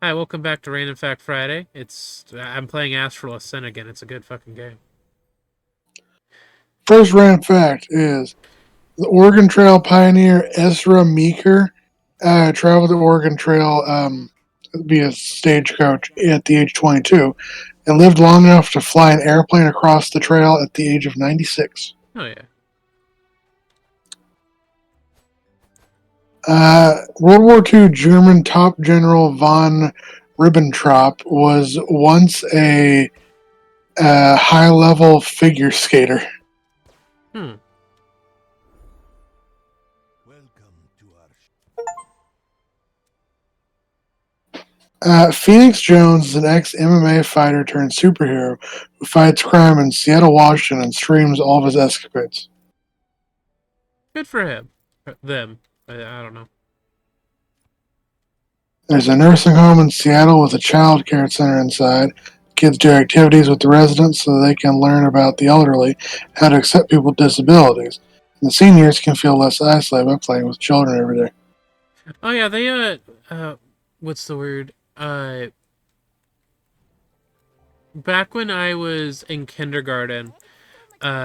Hi, welcome back to Random Fact Friday. I'm playing Astral Ascent again. It's a good fucking game. First random fact is the Oregon Trail pioneer Ezra Meeker traveled the Oregon Trail via stagecoach at the age of 22 and lived long enough to fly an airplane across the trail at the age of 96. Oh yeah. World War II German top general von Ribbentrop was once a high level figure skater. Hmm. Phoenix Jones is an ex-MMA fighter turned superhero who fights crime in Seattle, Washington, and streams all of his escapades. Good for him. Them. I don't know. There's a nursing home in Seattle with a child care center inside. Kids do activities with the residents so they can learn about the elderly, how to accept people with disabilities. And the seniors can feel less isolated by playing with children every day. Oh yeah, they what's the word? Back when I was in kindergarten,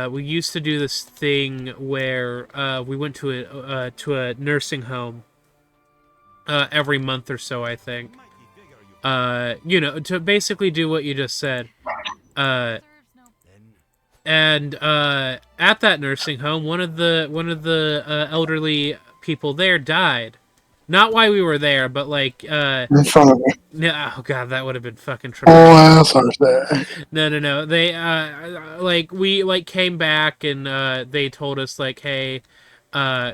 we used to do this thing where we went to a nursing home every month or so, I think. To basically do what you just said. Uh, and at that nursing home, one of the elderly people there died. Not why we were there, but like In front of me. no, oh god, that would have been fucking Oh, traumatic. assholes there. No. They like we like came back and they told us like, hey, uh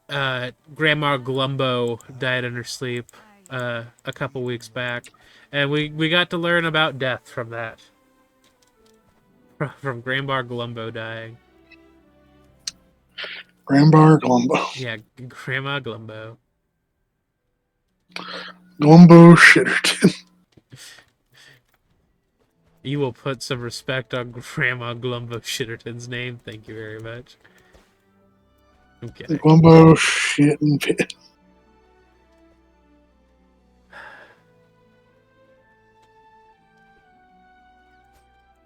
Grandma Glumbo died in her sleep a couple weeks back, and we got to learn about death from that. From Grandma Glumbo dying. Grambar Glumbo. Yeah, Grandma Glumbo. Glumbo Shitterton. You will put some respect on Grandma Glumbo Shitterton's name. Thank you very much. I'm kidding. Glumbo Shitting Pit.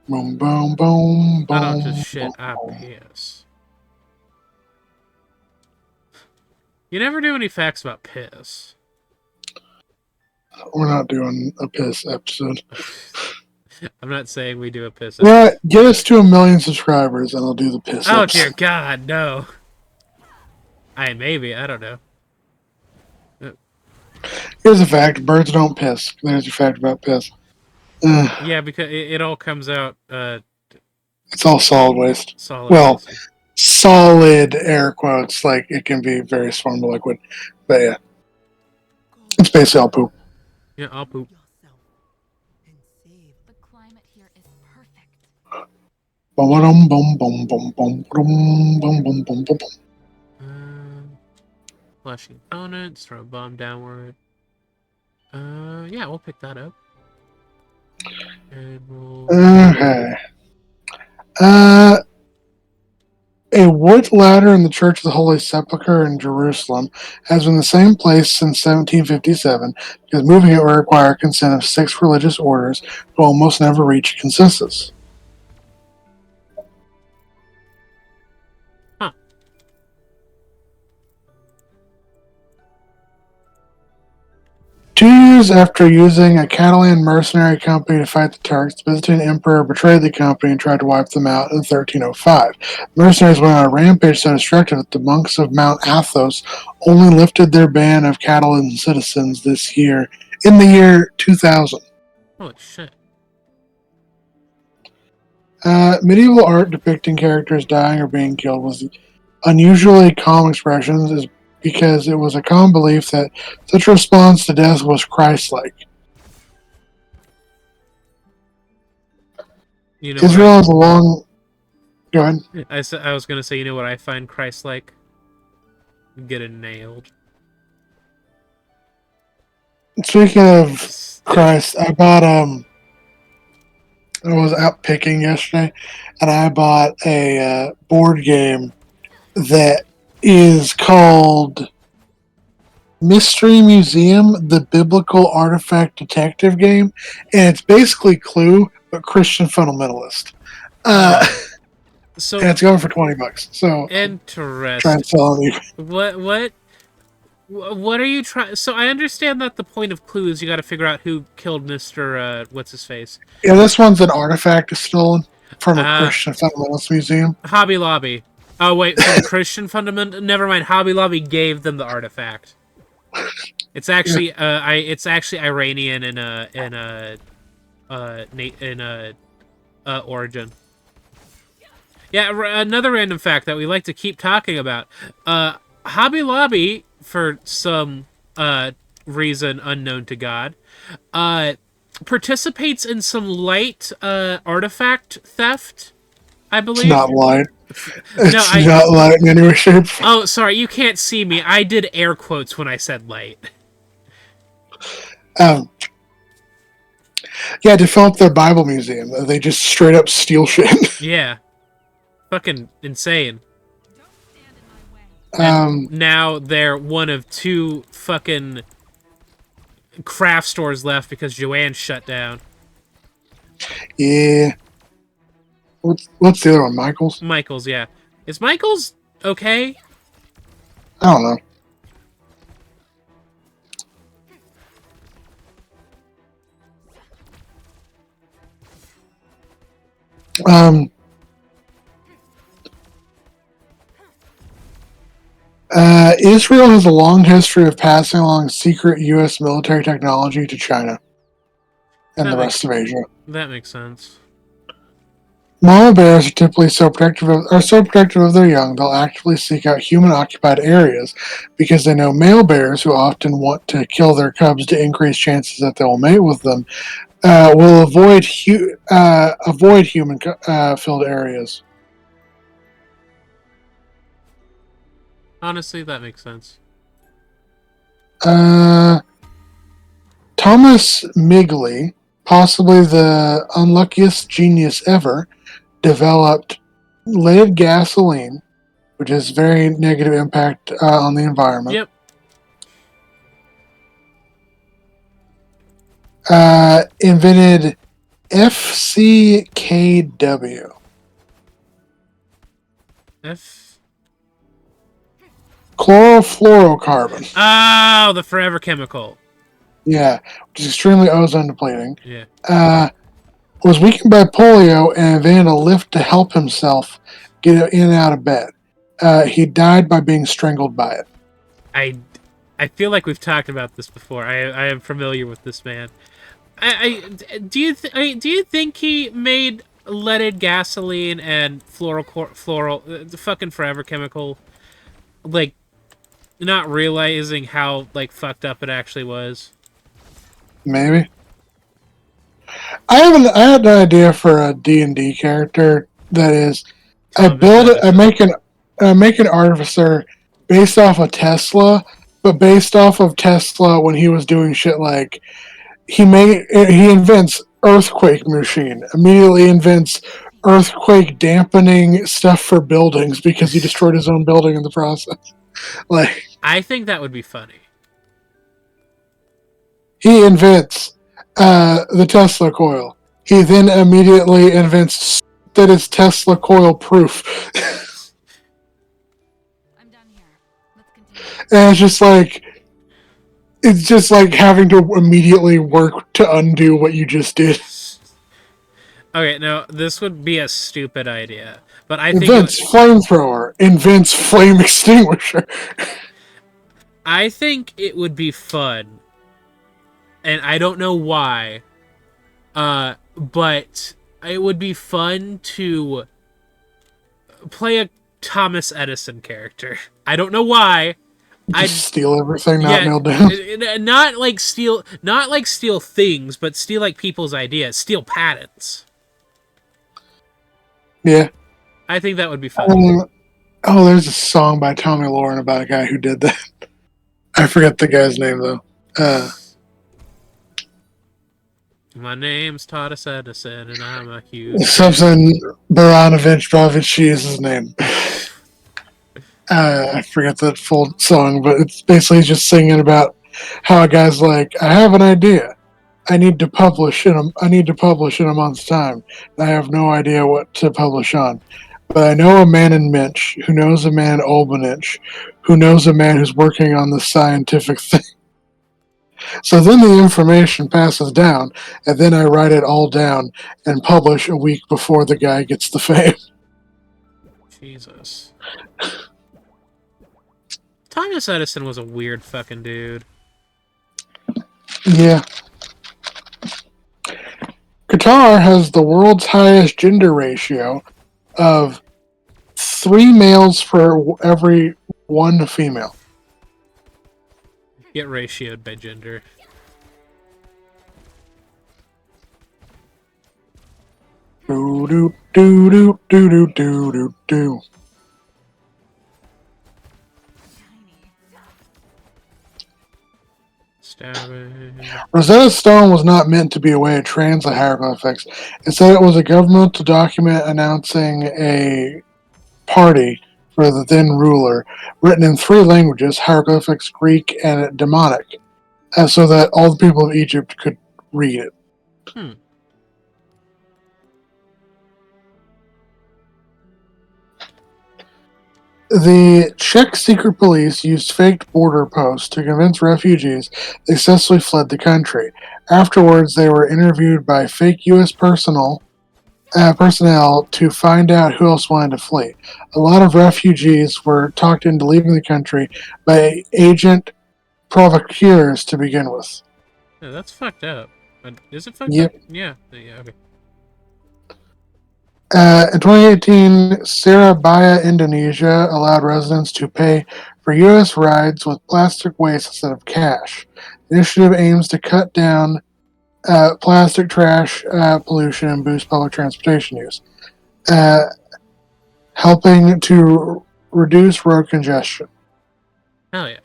Boom, boom, boom, I don't just boom, shit, boom, I boom. piss. You never do any facts about piss. We're not doing a piss episode. I'm not saying we do a piss Yeah, episode. get us to 1 million subscribers and I'll do the piss Oh dear episode. God, no. I don't know. Here's a fact: birds don't piss. There's your fact about piss. Yeah, because it all comes out It's all solid waste. solid Well, waste. solid air quotes. Like it can be very strong liquid, but yeah, it's basically all poop. Yeah, I'll poop. The climate here is perfect. Bum bum bum bum bum bum bum bum bum bum bum. Flashing opponents, throw a bomb downward. Yeah, we'll pick that up. And we'll... Okay. Uh, a wood ladder in the Church of the Holy Sepulchre in Jerusalem has been in the same place since 1757 because moving it will require consent of 6 religious orders who almost never reach consensus. Huh. 2 years after using a Catalan mercenary company to fight the Turks, the Byzantine emperor betrayed the company and tried to wipe them out in 1305. The mercenaries went on a rampage so destructive that the monks of Mount Athos only lifted their ban of Catalan citizens this year, in the year 2000. Holy shit. Medieval art depicting characters dying or being killed was unusually calm expressions is because it was a common belief that such a response to death was Christ-like. You know what Israel has a long... Go ahead. I was gonna say, you know what I find Christ-like? Getting nailed. Speaking of Christ, I was out picking yesterday, and I bought a board game that is called Mystery Museum, the Biblical Artifact Detective game, and it's basically Clue but Christian fundamentalist. Uh, Oh, so and it's going for $20. So try and interesting. sell it. What are you trying? So I understand that the point of Clue is you got to figure out who killed Mister what's his face. Yeah, this one's an artifact stolen from a Uh, Christian fundamentalist museum. Hobby Lobby. Oh wait, from Christian fundament. Never mind. Hobby Lobby gave them the artifact. It's Yeah, actually it's actually Iranian in origin. Yeah, another random fact that we like to keep talking about. Hobby Lobby, for some reason unknown to God, uh, participates in some light artifact theft, I it's believe. not light. No, It's not light in any way, shape. Oh, sorry, you can't see me. I did air quotes when I said light. Um, yeah, to fill up their Bible museum, they just straight up steal shit. Yeah, fucking insane. Don't stand in my way. And um, now they're one of two fucking craft stores left because Joanne shut down. yeah. What's the other one? Michael's? Michael's, yeah. Is Michael's okay? I don't know. Um, Israel has a long history of passing along secret U.S. military technology to China and That the makes rest of Asia. that makes sense. Mama bears are typically so protective of their young they'll actively seek out human-occupied areas because they know male bears, who often want to kill their cubs to increase chances that they will mate with them, will avoid human-filled areas. Honestly, that makes sense. Uh, Thomas Migley, possibly the unluckiest genius ever, developed lead gasoline, which has very negative impact on the environment. Yep. Invented FCKW, F. chlorofluorocarbon. Oh, the forever chemical. Yeah, which is extremely ozone depleting. Yeah. Was weakened by polio and invented a lift to help himself get in and out of bed. He died by being strangled by it. I feel like we've talked about this before. I am familiar with this man. Do you think he made leaded gasoline and floral the fucking forever chemical, like, not realizing how like fucked up it actually was? Maybe. I had an idea for a D&D character that is Thomas Edison. I make an artificer based off of Tesla, but based off of Tesla when he was doing shit like he invents earthquake machine, immediately invents earthquake dampening stuff for buildings because he destroyed his own building in the process. Like I think that would be funny. he invents the Tesla coil. He then immediately invents that is Tesla coil proof. I'm done here. Let's continue. And it's just like having to immediately work to undo what you just did. Okay, now this would be a stupid idea, but I think Invents flamethrower, invents flame extinguisher. it would be fun, and I don't know why. But it would be fun to play a Thomas Edison character. I don't know why. Just steal everything, not nailed down. Not like steal things, but steal like people's ideas, steal patents. Yeah. I think that would be funny. There's a song by Tommy Lauren about a guy who did that. I forget the guy's name though. My name's Thomas Edison, and I'm a huge Something Baranovich Baranovich is his name. I forget the full song, but it's basically just singing about how a guy's like, I have an idea. I need to publish in a month's time. I have no idea what to publish on. But I know a man in Minch who knows a man in Olbanich who knows a man who's working on the scientific thing. So then the information passes down, and then I write it all down and publish a week before the guy gets the fame. Jesus. Thomas Edison was a weird fucking dude. Yeah. Qatar has the world's highest gender ratio of 3 males for every 1 female. Get ratioed by gender. Do do do do do do do do do. Stabbing. Rosetta Stone was not meant to be a way to translate hieroglyphics. Instead, it was a governmental document announcing a party for the then ruler, written in 3 languages: hieroglyphics, Greek, and Demonic, so that all the people of Egypt could read it. Hmm. The Czech secret police used faked border posts to convince refugees they successfully fled the country. Afterwards, they were interviewed by fake U.S. personnel to find out who else wanted to flee. A lot of refugees were talked into leaving the country by agent provocateurs to begin with. Yeah, that's fucked up. Is it fucked Yep. up? Yeah. Yeah, okay. In 2018, Surabaya, Indonesia allowed residents to pay for U.S. rides with plastic waste instead of cash. The initiative aims to cut down plastic trash pollution and boost public transportation use, helping to reduce road congestion. Hell yeah.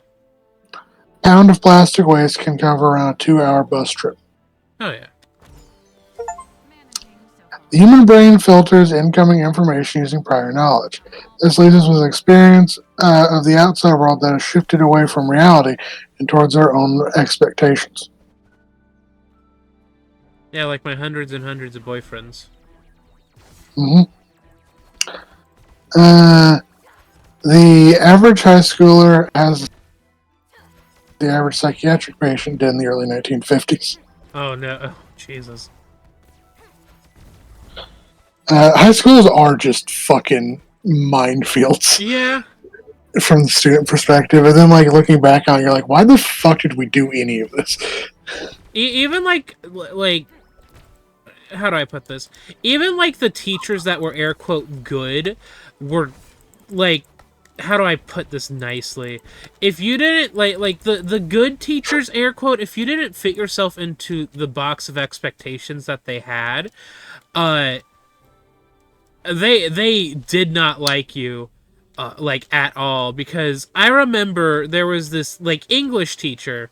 A pound of plastic waste can cover around a 2-hour bus trip. Hell yeah. The human brain filters incoming information using prior knowledge. This leaves us with an experience of the outside world that has shifted away from reality and towards our own expectations. Yeah, like my hundreds and hundreds of boyfriends. Mm-hmm. The average high schooler has the average psychiatric patient did in the early 1950s. Oh no. Oh, Jesus. High schools are just fucking minefields Yeah. from the student perspective, and then like looking back on it, you're like, why the fuck did we do any of this? Even like how do I put this? Even like the teachers that were air quote good were like, how do I put this nicely? If you didn't like the good teachers air quote, if you didn't fit yourself into the box of expectations that they had, they did not like you like at all, because I remember there was this like English teacher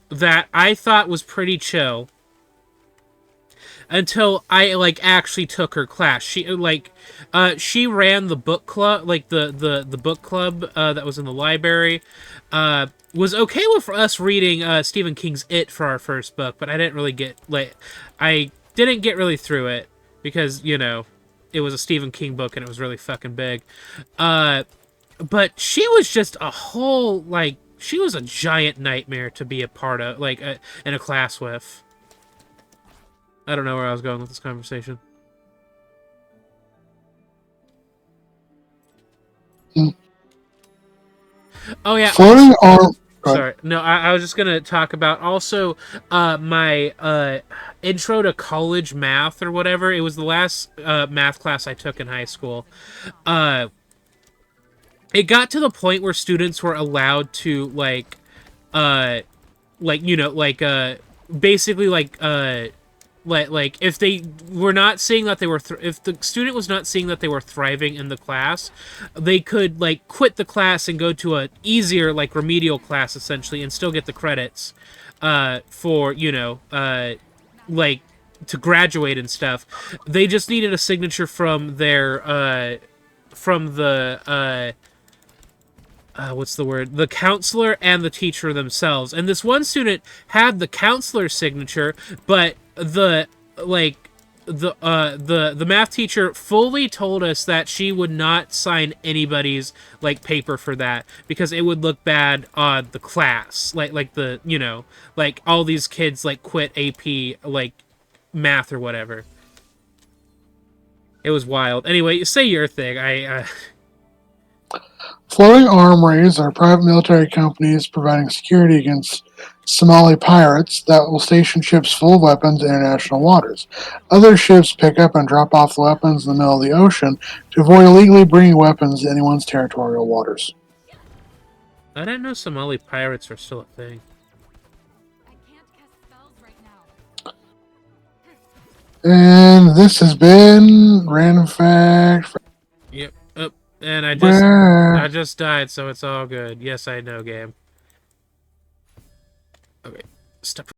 that I thought was pretty chill until I like actually took her class. She ran the book club, like the book club that was in the library. Was okay with us reading Stephen King's It for our first book, but I didn't really get really through it because, you know, it was a Stephen King book and it was really fucking big. But she was just a whole, like, she was a giant nightmare to be a part of, like, in a class with. I don't know where I was going with this conversation. Oh, yeah. Floating arm. Sorry. No, I was just going to talk about also my intro to college math or whatever. It was the last math class I took in high school. It got to the point where students were allowed to, basically, like if they were not seeing that they were if the student was not seeing that they were thriving in the class, they could like quit the class and go to a easier like remedial class essentially and still get the credits for, you know, like to graduate and stuff. They just needed a signature from their from the what's the word? The counselor and the teacher themselves. And this one student had the counselor's signature, but the the math teacher fully told us that she would not sign anybody's like paper for that because it would look bad on the class. Like the, you know, like all these kids like quit AP like math or whatever. It was wild. Anyway, say your thing. Floating armories are private military companies providing security against Somali pirates that will station ships full of weapons in international waters. Other ships pick up and drop off the weapons in the middle of the ocean to avoid illegally bringing weapons to anyone's territorial waters. I didn't know Somali pirates are still a thing. I can't cast spells right now. And this has been Random Fact. Yep. Oh, and I Brr. just died, so it's all good. Yes, I know, game. Okay. Stop.